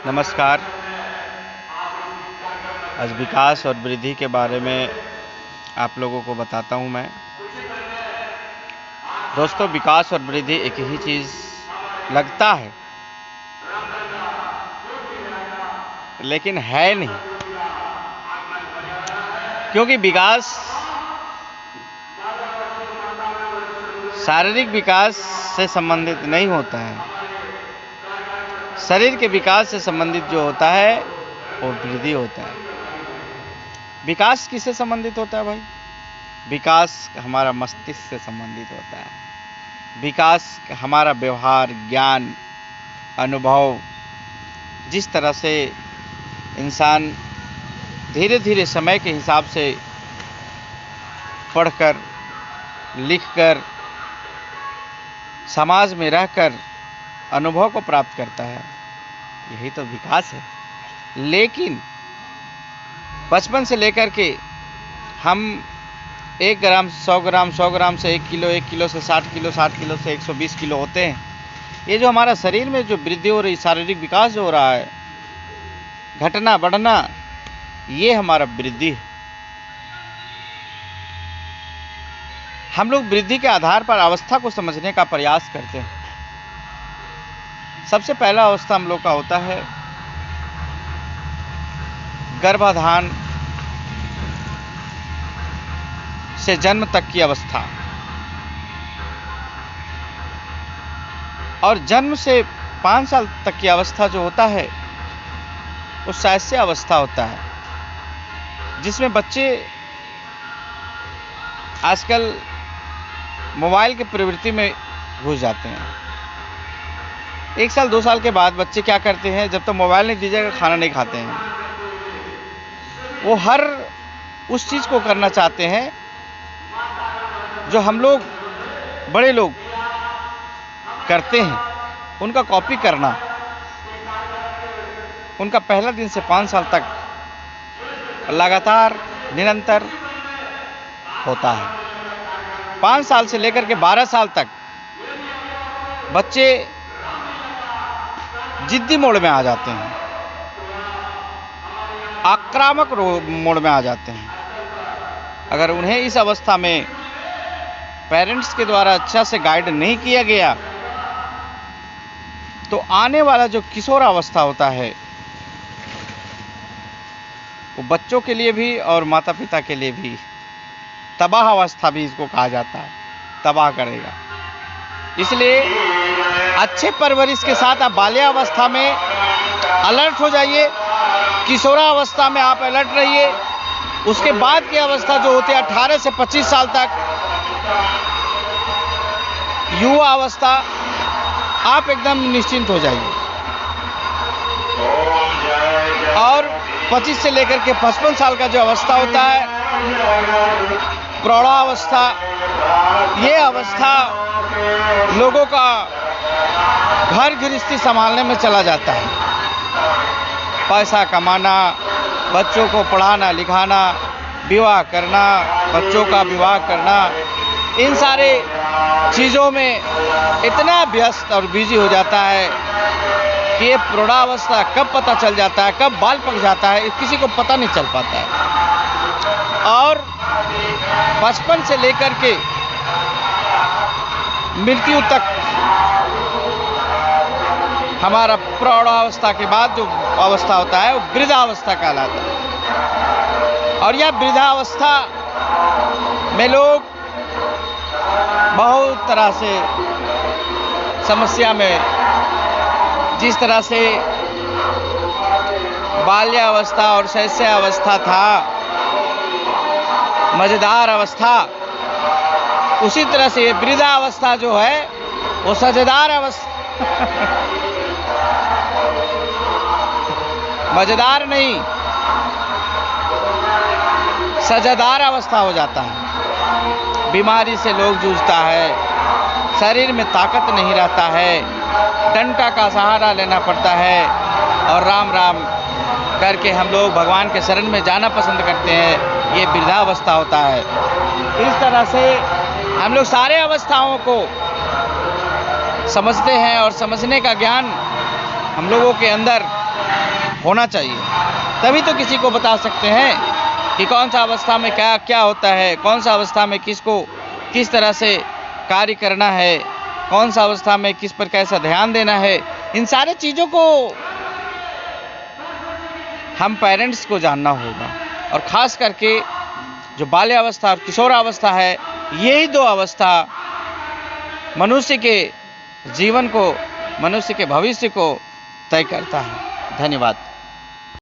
नमस्कार। आज विकास और वृद्धि के बारे में आप लोगों को बताता हूं मैं। दोस्तों, विकास और वृद्धि एक ही चीज़ लगता है, लेकिन है नहीं। क्योंकि विकास शारीरिक विकास से संबंधित नहीं होता है। शरीर के विकास से संबंधित जो होता है वो वृद्धि होता है। विकास किससे संबंधित होता है भाई? विकास हमारा मस्तिष्क से संबंधित होता है। विकास हमारा व्यवहार, ज्ञान, अनुभव, जिस तरह से इंसान धीरे धीरे समय के हिसाब से पढ़कर, लिखकर, समाज में रहकर अनुभव को प्राप्त करता है, यही तो विकास है। लेकिन बचपन से लेकर के हम 1 ग्राम, 100 ग्राम, 100 ग्राम से 1 किलो, 1 किलो से 60 किलो, 60 किलो से 120 किलो होते हैं। ये जो हमारा शरीर में जो वृद्धि हो रही, शारीरिक विकास जो हो रहा है, घटना बढ़ना, ये हमारा वृद्धि है। हम लोग वृद्धि के आधार पर अवस्था को समझने का प्रयास करते हैं। सबसे पहला अवस्था हम लोग का होता है गर्भाधान से जन्म तक की अवस्था, और जन्म से 5 साल तक की अवस्था जो होता है वो शैशव अवस्था होता है, जिसमें बच्चे आजकल मोबाइल की प्रवृत्ति में घुस जाते हैं। 1 साल 2 साल के बाद बच्चे क्या करते हैं, जब तक मोबाइल नहीं दीजिएगा खाना नहीं खाते हैं। वो हर उस चीज़ को करना चाहते हैं जो हम लोग बड़े लोग करते हैं, उनका कॉपी करना। उनका पहला दिन से 5 साल तक लगातार निरंतर होता है। 5 साल से लेकर के 12 साल तक बच्चे जिद्दी मोड़ में आ जाते हैं, आक्रामक मोड़ में आ जाते हैं। अगर उन्हें इस अवस्था में पेरेंट्स के द्वारा अच्छा से गाइड नहीं किया गया तो आने वाला जो किशोर अवस्था होता है वो बच्चों के लिए भी और माता पिता के लिए भी तबाह अवस्था भी इसको कहा जाता है, तबाह करेगा। इसलिए अच्छे परवरिश के साथ आप बाल्यावस्था में अलर्ट हो जाइए, किशोरावस्था में आप अलर्ट रहिए। उसके बाद की अवस्था जो होती है 18 से 25 साल तक, युवा अवस्था, आप एकदम निश्चिंत हो जाइए। और 25 से लेकर के 55 साल का जो अवस्था होता है, प्रौढ़ावस्था, ये अवस्था लोगों का घर गृहस्थी संभालने में चला जाता है। पैसा कमाना, बच्चों को पढ़ाना लिखाना, विवाह करना, बच्चों का विवाह करना, इन सारे चीज़ों में इतना व्यस्त और बिजी हो जाता है कि ये प्रौढ़ावस्था कब पता चल जाता है, कब बाल पक जाता है, किसी को पता नहीं चल पाता है। और 55 से लेकर के मृत्यु तक हमारा प्रौढ़ावस्था के बाद जो अवस्था होता है वो वृद्धावस्था कहलाता है। और यह वृद्धावस्था में लोग बहुत तरह से समस्या में, जिस तरह से बाल्यावस्था और शैशव अवस्था था, मजेदार अवस्था, उसी तरह से ये वृद्धावस्था जो है वो सजेदार अवस्था मजेदार नहीं, सजादार अवस्था हो जाता है। बीमारी से लोग जूझता है, शरीर में ताकत नहीं रहता है, डंडा का सहारा लेना पड़ता है, और राम राम करके हम लोग भगवान के शरण में जाना पसंद करते हैं। ये वृद्धावस्था होता है। इस तरह से हम लोग सारे अवस्थाओं को समझते हैं और समझने का ज्ञान हम लोगों के अंदर होना चाहिए। तभी तो किसी को बता सकते हैं कि कौन सा अवस्था में क्या क्या होता है, कौन सा अवस्था में किसको किस तरह से कार्य करना है, कौन सा अवस्था में किस पर कैसा ध्यान देना है। इन सारे चीज़ों को हम पेरेंट्स को जानना होगा। और ख़ास करके जो बाल्यावस्था और किशोरावस्था है, यही दो अवस्था मनुष्य के जीवन को, मनुष्य के भविष्य को तय करता है। धन्यवाद।